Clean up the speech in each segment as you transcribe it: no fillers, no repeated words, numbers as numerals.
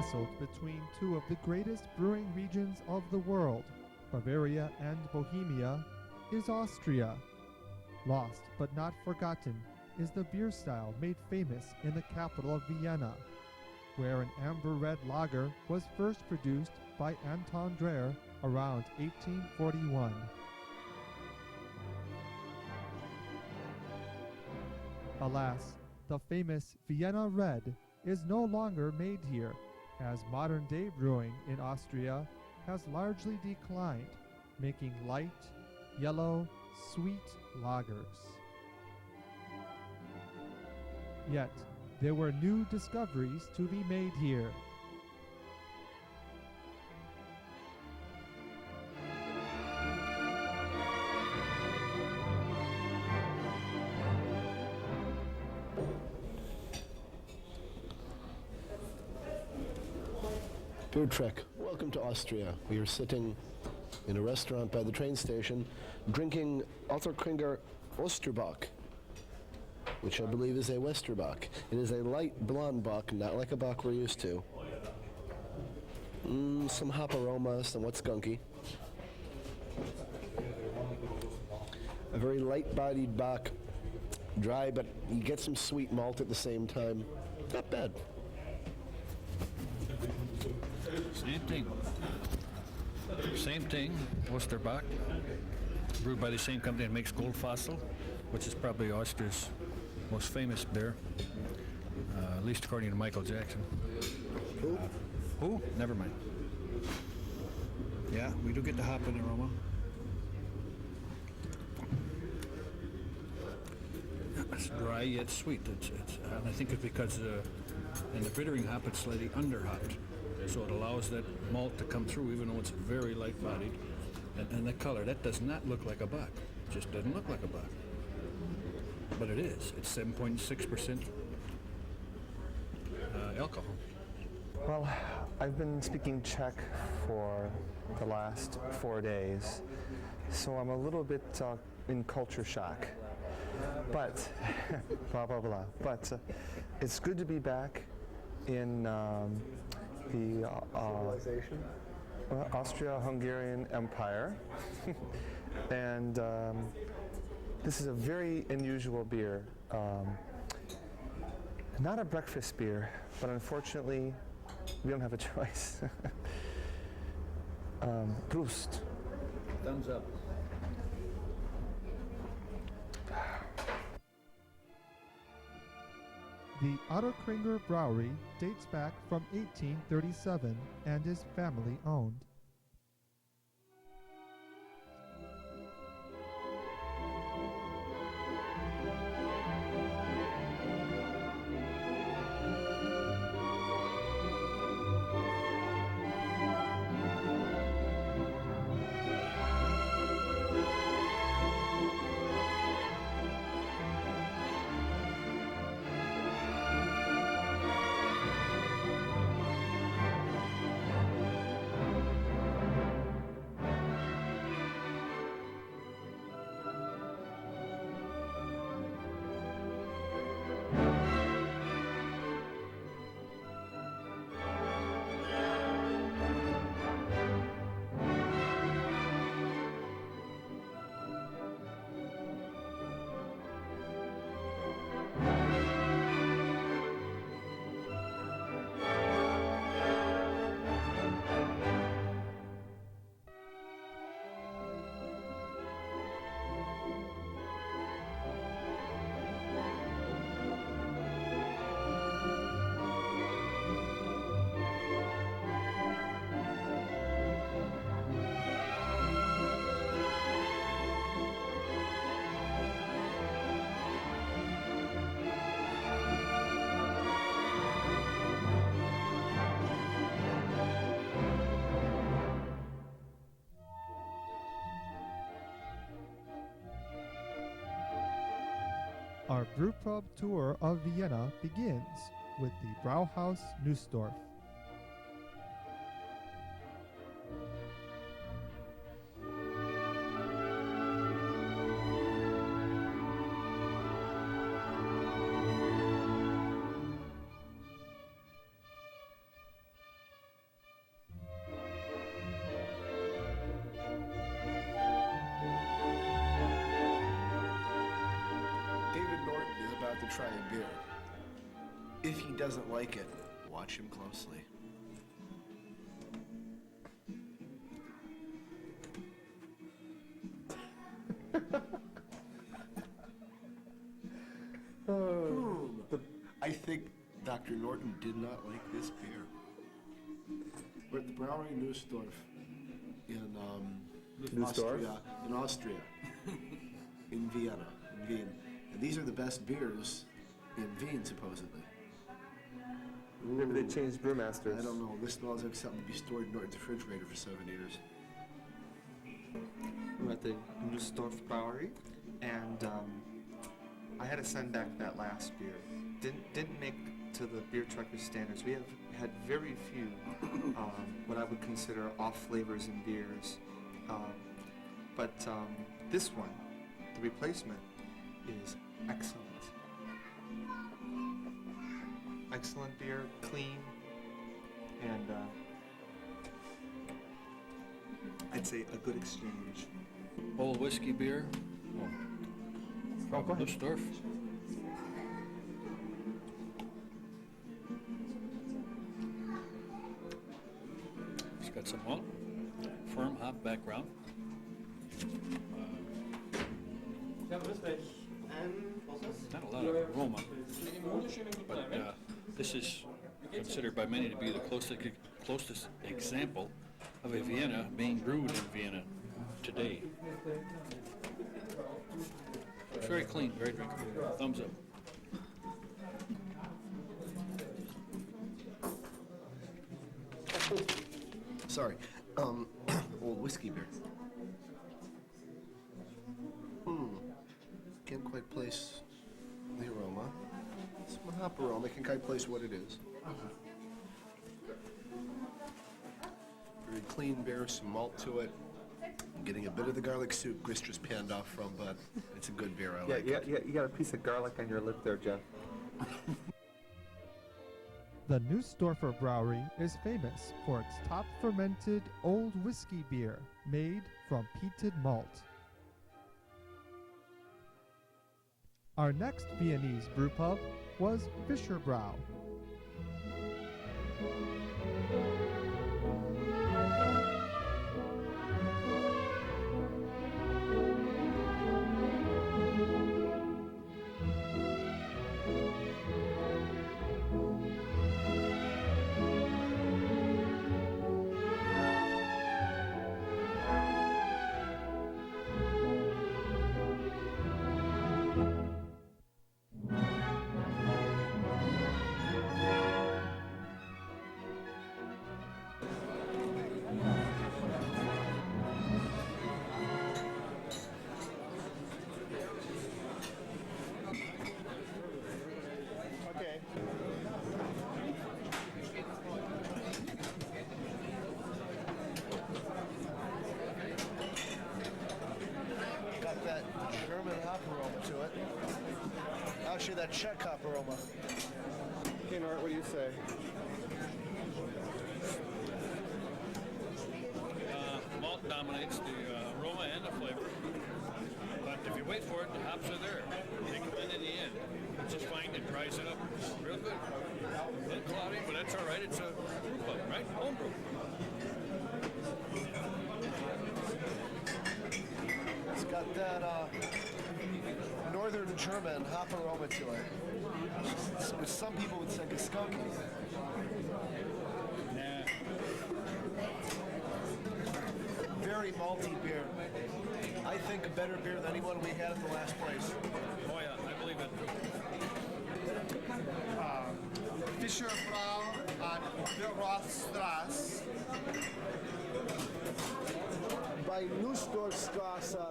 nestled between two of the greatest brewing regions of the world, Bavaria and Bohemia, is Austria. Lost but not forgotten is the beer style made famous in the capital of Vienna, where an amber red lager was first produced by Anton Dreher around 1841. Alas, the famous Vienna Red is no longer made here, as modern-day brewing in Austria has largely declined, making light, yellow, sweet lagers. Yet, there were new discoveries to be made here. Beer Trek, welcome to Austria. We are sitting in a restaurant by the train station drinking Alterkringer Osterbock, which I believe is a Westerbock. It is a light blonde bock, not like a bock we're used to. Some hop aroma, somewhat skunky. A very light-bodied bock, dry, but you get some sweet malt at the same time. Not bad. Same thing, Osterbock, brewed by the same company that makes Goldfossil, which is probably Austria's most famous beer, at least according to Michael Jackson. Who? Never mind. Yeah, we do get the hop in aroma. It's dry yet sweet. And I think it's because in the bittering hop it's slightly under-hopped. So it allows that malt to come through even though it's very light-bodied. And the color, that does not look like a bock. It just doesn't look like a bock. But it is. It's 7.6% alcohol. Well, I've been speaking Czech for the last 4 days, so I'm a little bit in culture shock. But, blah, blah, blah. But it's good to be back in the Austria-Hungarian Empire. And this is a very unusual beer. Not a breakfast beer, but unfortunately, we don't have a choice. Prost. Thumbs up. The Otterkringer Brewery dates back from 1837 and is family-owned. Our brewpub tour of Vienna begins with the Brauhaus Nussdorf. try a beer. If he doesn't like it, watch him closely. I think Dr. Norton did not like this beer. We're at the Brauerei Nussdorf in Austria, in Vienna, in Wien. And these are the best beers in Wien, supposedly. Maybe they changed brewmasters. I don't know. This smells like something to be stored in Norton's refrigerator for 7 years. We're at the Nussdorf Brewery, and I had to send back that last beer. Didn't make to the beer trucker standards. We have had very few what I would consider off flavors in beers, but this one, the replacement, is excellent. Excellent beer, clean, and I'd say a good exchange. Old whiskey beer. Oh, go ahead. Nussdorf. It's got some malt, firm hop background. Not a lot of aroma, but this is considered by many to be the closest example of a Vienna being brewed in Vienna today. It's very clean, very drinkable. Thumbs up. Sorry. Old whiskey beer. Can't quite place the aroma. It's a hop aroma. Can't quite place what it is. Very clean beer, some malt to it. I'm getting a bit of the garlic soup Gris just panned off from, but it's a good beer. I like it. Yeah, you got a piece of garlic on your lip there, Jeff. The Nussdorfer Brewery is famous for its top fermented old whiskey beer made from peated malt. Our next Viennese brewpub was Fischerbrau. Actually, that Czech hop aroma. Hey, Nort, what do you say? Malt dominates the aroma and the flavor. But if you wait for it, the hops are there. They come in the end. It's just fine. It dries it up. Real good. A little cloudy, but that's all right. It's a brew pub, right? Home brew. It's got that northern German hop aroma to it, which some people would think is skunky. Nah. Very malty beer. I think a better beer than anyone we had at the last place. Oh yeah, I believe it. Fischerbrau on the Rothstrasse. By Nussdorfstrasse,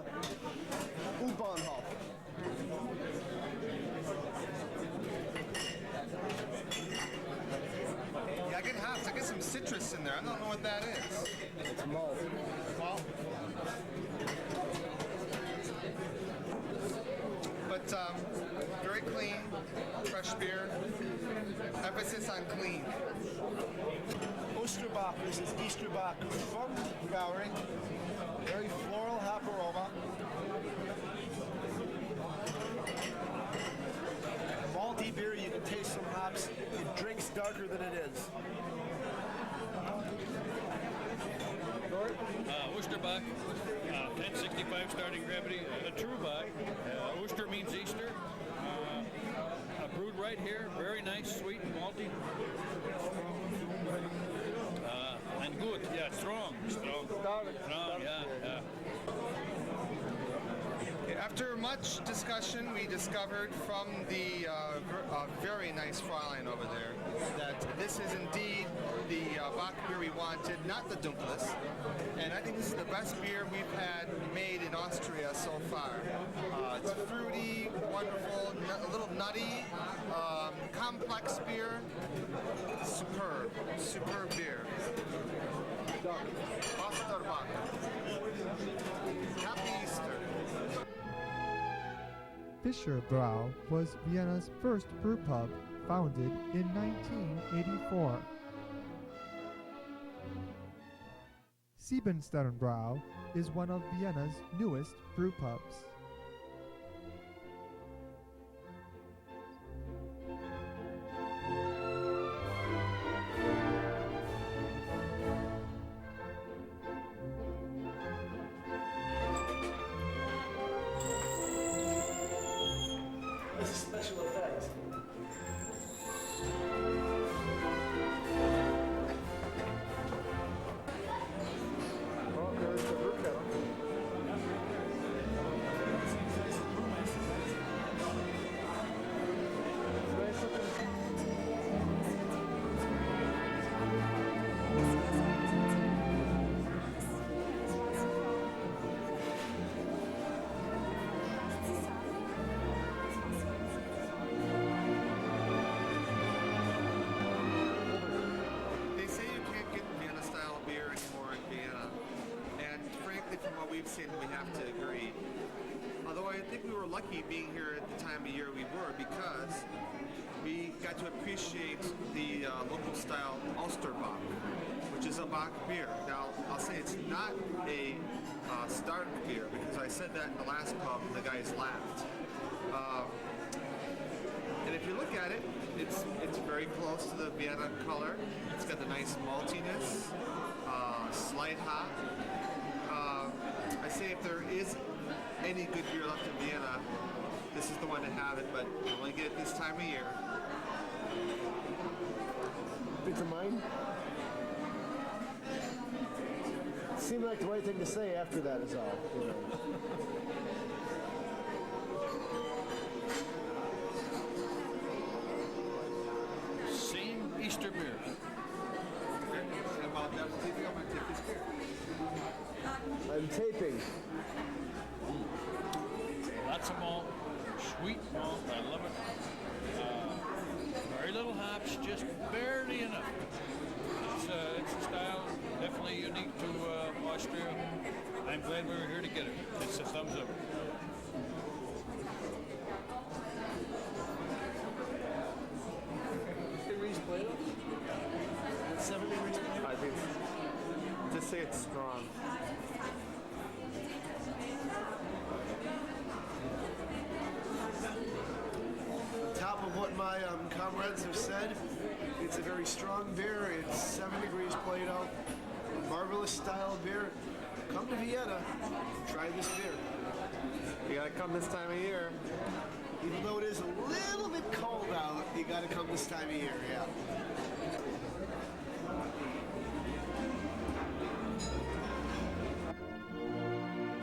U-Bahnhof. Yeah, I get hops. I get some citrus in there. I don't know what that is. It's malt. Well, but very clean, fresh beer. Emphasis on clean. Osterbock, this is Osterbock from Brauerei. Very floral hop aroma. beer. You can taste some hops. It drinks darker than it is. Osterbock, 1065 starting gravity, a true bock. Oster means Easter. Brewed right here, very nice, sweet, malty. And good, yeah, strong, yeah. After much discussion, we discovered from the very nice Fräulein over there that this is indeed the Bock beer we wanted, not the Dunkles. And I think this is the best beer we've had made in Austria so far. It's fruity, wonderful, a little nutty, complex beer. Superb beer. Osterbock. Happy Easter. Fischer Brau was Vienna's first brew pub, founded in 1984. Siebensternbrau is one of Vienna's newest brew pubs. It's a special effect. Oh, there's the brew kettle. Nice looking. They say you can't get Vienna-style beer anymore in Vienna, and frankly, from what we've seen, we have to agree. Although I think we were lucky being here at the time of year we were, because we got to appreciate the local style Osterbock, which is a Bock beer. Now, I'll say it's not a stark beer, because I said that in the last pub and the guys laughed. And if you look at it, it's very close to the Vienna color. It's got the nice maltiness, slight hop. I say if there is any good beer left in Vienna, this is the one to have it, but you only get it this time of year. It's mine. Seemed like the right thing to say after that is all. You know. Same Easter beer. And while that's taping, I'm going to take this beer. I'm taping. Lots of malt, sweet malt, I love it. Very little hops, just barely enough. It's a style definitely unique to Austria. I'm glad we were here to get it. It's a thumbs up. 7 degrees. I think. Just say it's strong. Top of what my comrades have said, it's a very strong beer. It's 7 degrees Plato. Marvelous style of beer. Come to Vienna, try this beer. You gotta come this time of year. Even though it is a little bit cold out, you gotta come this time of year, yeah.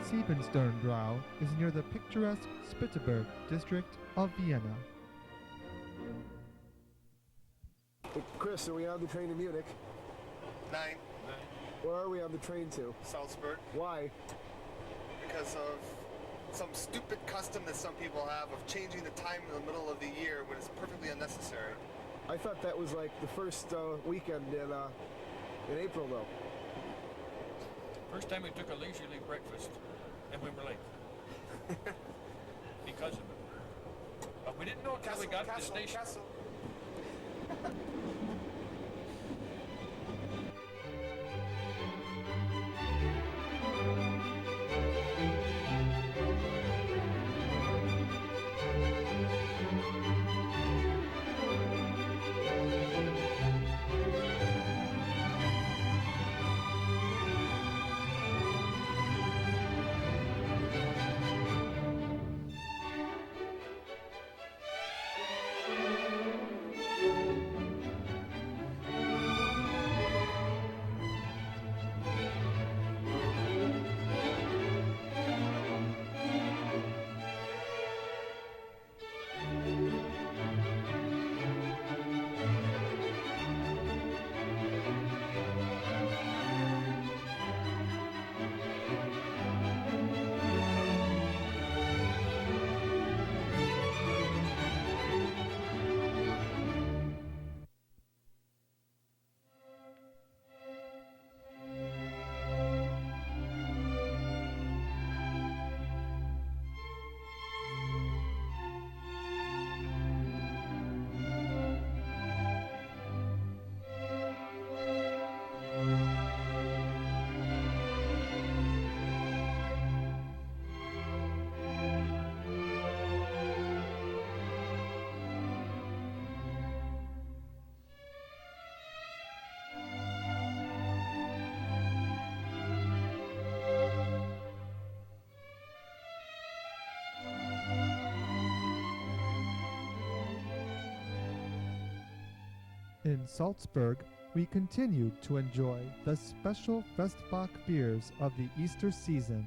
Siebensternbrau is near the picturesque Spitteberg district of Vienna. Hey, Chris, are we on the train to Munich? 9, Where are we on the train to? Salzburg, Why? because of some stupid custom that some people have of changing the time in the middle of the year when it's perfectly unnecessary. I thought that was like the first weekend in April, though. First time we took a leisurely breakfast, and we were late. Because of it. But we didn't know until we got to the station. In Salzburg, we continued to enjoy the special Festbock beers of the Easter season.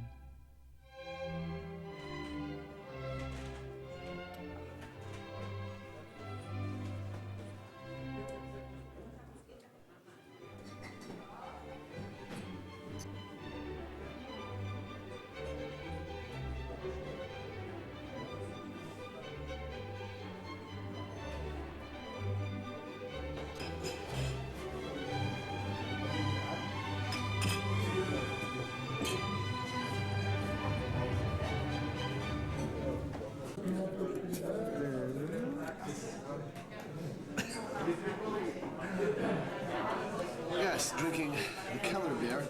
Yes, drinking the Keller beer.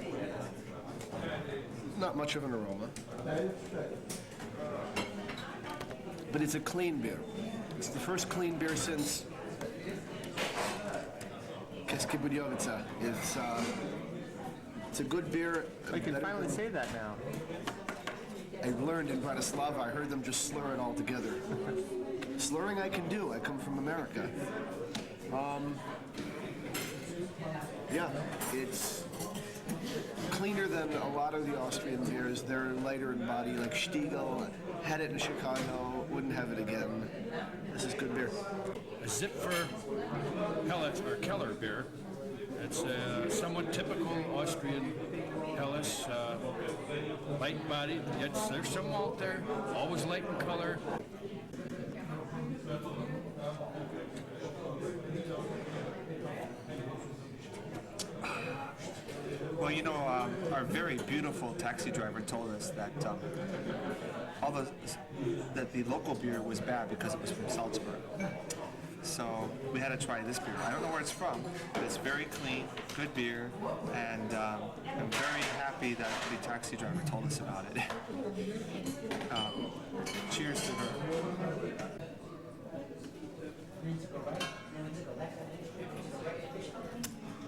Not much of an aroma. But it's a clean beer. It's the first clean beer since Keskibudyovitsa. It's a good beer. We can finally say that now. I learned in Bratislava, I heard them just slur it all together. Slurring I can do, I come from America. Yeah, it's cleaner than a lot of the Austrian beers. They're lighter in body, like Stiegel. Had it in Chicago, wouldn't have it again. This is good beer. A Zipfer Helles or Keller beer. It's a somewhat typical Austrian Helles, light-bodied. Yet there's some malt there, always light in color. Well, you know, our very beautiful taxi driver told us that that the local beer was bad because it was from Salzburg. So we had to try this beer. I don't know where it's from, but it's very clean, good beer, and I'm very happy that the taxi driver told us about it. Cheers to her.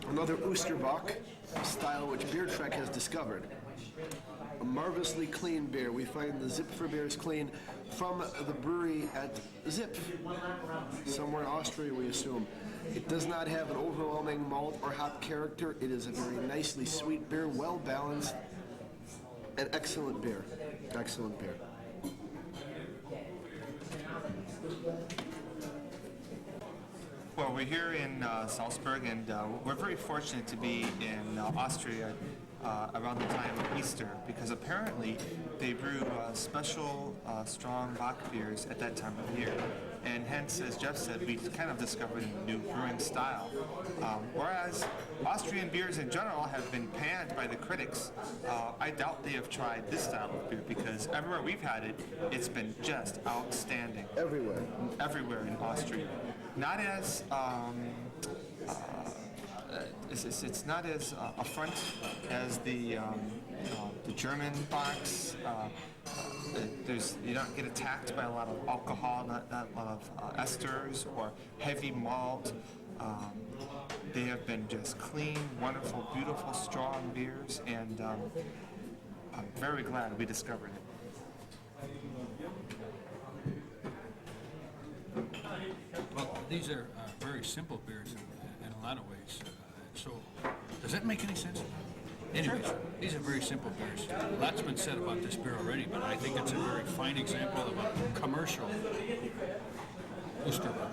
Another Osterbock, a style which Beer Trek has discovered. A marvelously clean beer. We find the Zipfer beer is clean from the brewery at Zipf, somewhere in Austria, we assume. It does not have an overwhelming malt or hop character. It is a very nicely sweet beer, well balanced, and excellent beer. Excellent beer. Well, we're here in Salzburg, and we're very fortunate to be in Austria around the time of Easter, because apparently they brew special strong Bock beers at that time of year. And hence, as Jeff said, we kind of discovered a new brewing style. Whereas Austrian beers in general have been panned by the critics, I doubt they have tried this style of beer, because everywhere we've had it, it's been just outstanding. Everywhere. Everywhere in Austria. Not as it's not as upfront as the German box. You don't get attacked by a lot of alcohol, not a lot of esters or heavy malt. They have been just clean, wonderful, beautiful, strong beers, and I'm very glad we discovered it. Well, these are very simple beers in a lot of ways. So, does that make any sense? Anyways, these are very simple beers. Lots been said about this beer already, but I think it's a very fine example of a commercial Osterbock.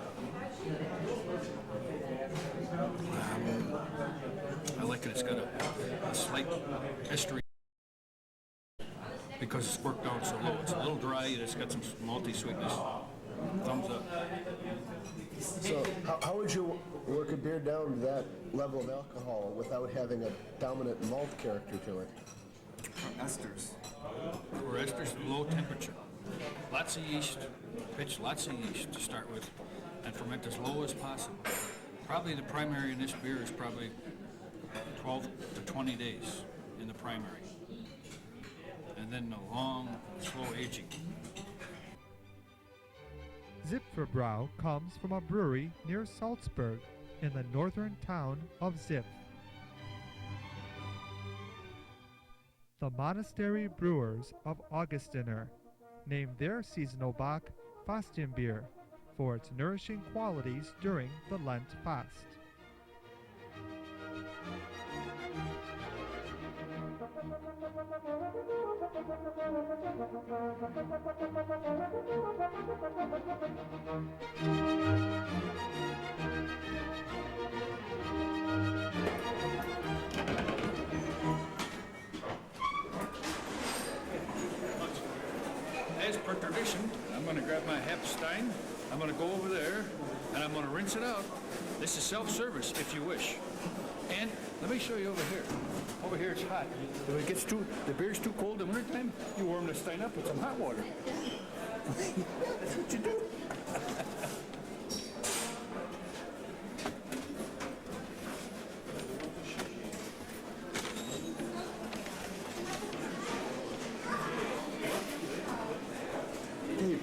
I like it. It's got a slight estery because it's worked down so low. It's a little dry and it's got some malty sweetness. Thumbs up. So, how would you work a beer down to that level of alcohol without having a dominant malt character to it? Esters. For esters, low temperature. Lots of yeast, pitch lots of yeast to start with, and ferment as low as possible. Probably the primary in this beer is probably 12 to 20 days in the primary. And then the long, slow aging. Zipferbrau comes from a brewery near Salzburg in the northern town of Zipf. The monastery brewers of Augustiner named their seasonal bock Fastenbier for its nourishing qualities during the Lent fast. As per tradition, I'm going to grab my Hepstein, I'm going to go over there, and I'm going to rinse it out. This is self-service, if you wish. And let me show you over here. Over here it's hot. If it gets the beer's too cold in wintertime, you warm the stein up with some hot water. That's what you do.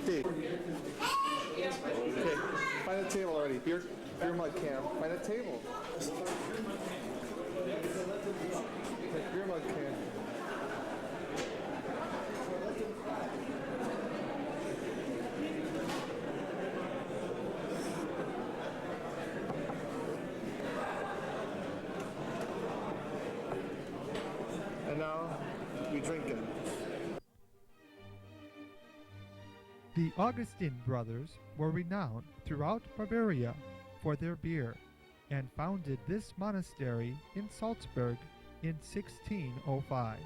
Dave. Okay, find a table already. Beer mug can. Find a table. Okay, beer mug can. And now we drink it. The Augustine brothers were renowned throughout Bavaria for their beer and founded this monastery in Salzburg in 1605.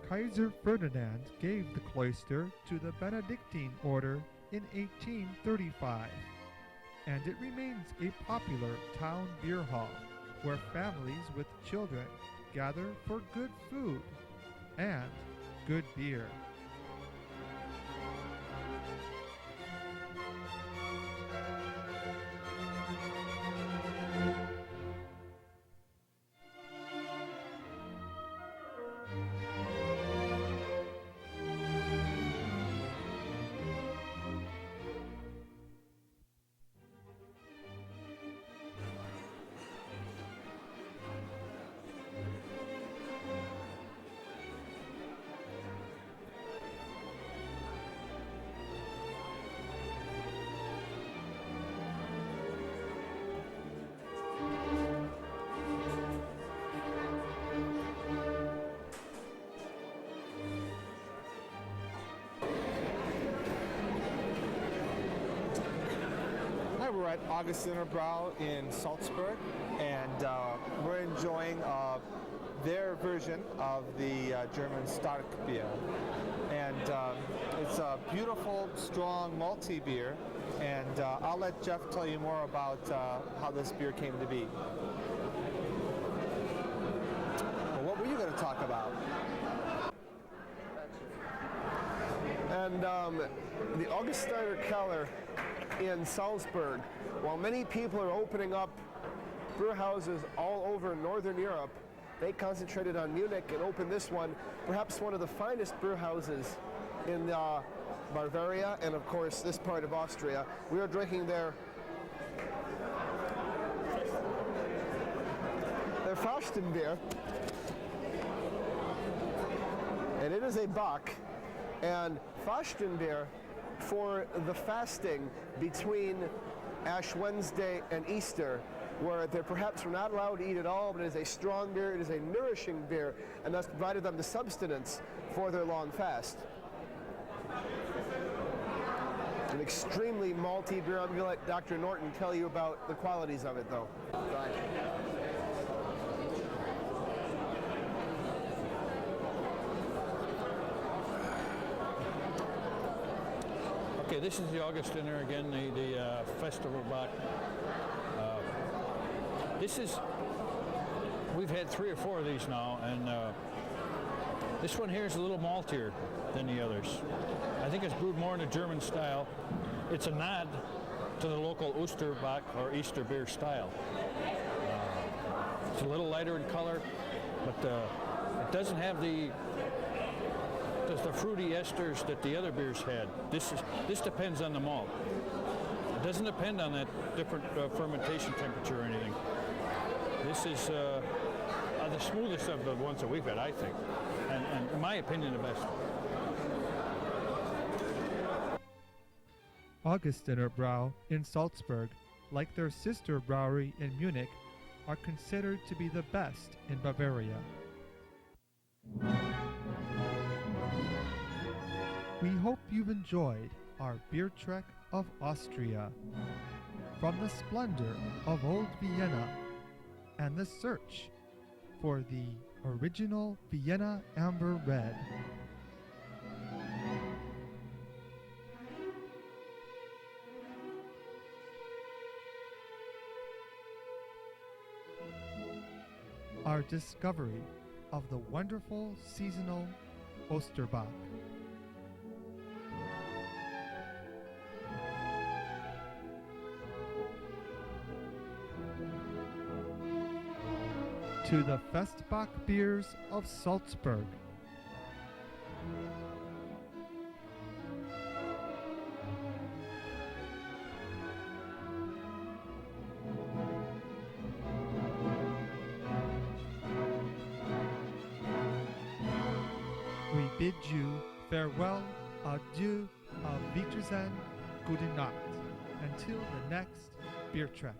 Kaiser Ferdinand gave the cloister to the Benedictine order in 1835, and it remains a popular town beer hall where families with children gather for good food and good beer. Hi, we're at Augustiner Brau in Salzburg, and we're enjoying their version of the German Stark beer. And it's a beautiful, strong, malty beer, and I'll let Jeff tell you more about how this beer came to be. Well, what were you going to talk about? And the Augustiner Keller in Salzburg, while many people are opening up brew houses all over Northern Europe, they concentrated on Munich and opened this one, perhaps one of the finest brew houses in Bavaria and of course this part of Austria. We are drinking their Fasten beer, and it is a Bock. And Fasten beer for the fasting between Ash Wednesday and Easter, where they perhaps were not allowed to eat at all, but it is a strong beer, it is a nourishing beer, and thus provided them the substance for their long fast. An extremely malty beer. I'm going to let Dr. Norton tell you about the qualities of it, though. Fine. Okay, this is the Augustiner again, the Festival Bock. We've had 3 or 4 of these now, and this one here is a little maltier than the others. I think it's brewed more in a German style. It's a nod to the local Osterbock or Easter beer style. It's a little lighter in color, but it doesn't have the fruity esters that the other beers had. This depends on the malt. It doesn't depend on that different fermentation temperature or anything. This is the smoothest of the ones that we've had, I think, and in my opinion, the best. Augustiner Brau in Salzburg like their sister brewery in Munich, are considered to be the best in Bavaria. We hope you've enjoyed our beer trek of Austria, from the splendor of Old Vienna and the search for the original Vienna Amber Red. Our discovery of the wonderful seasonal Osterbock. To the Festbach beers of Salzburg. We bid you farewell, adieu, auf Wiedersehen, gute Nacht, until the next beer trek.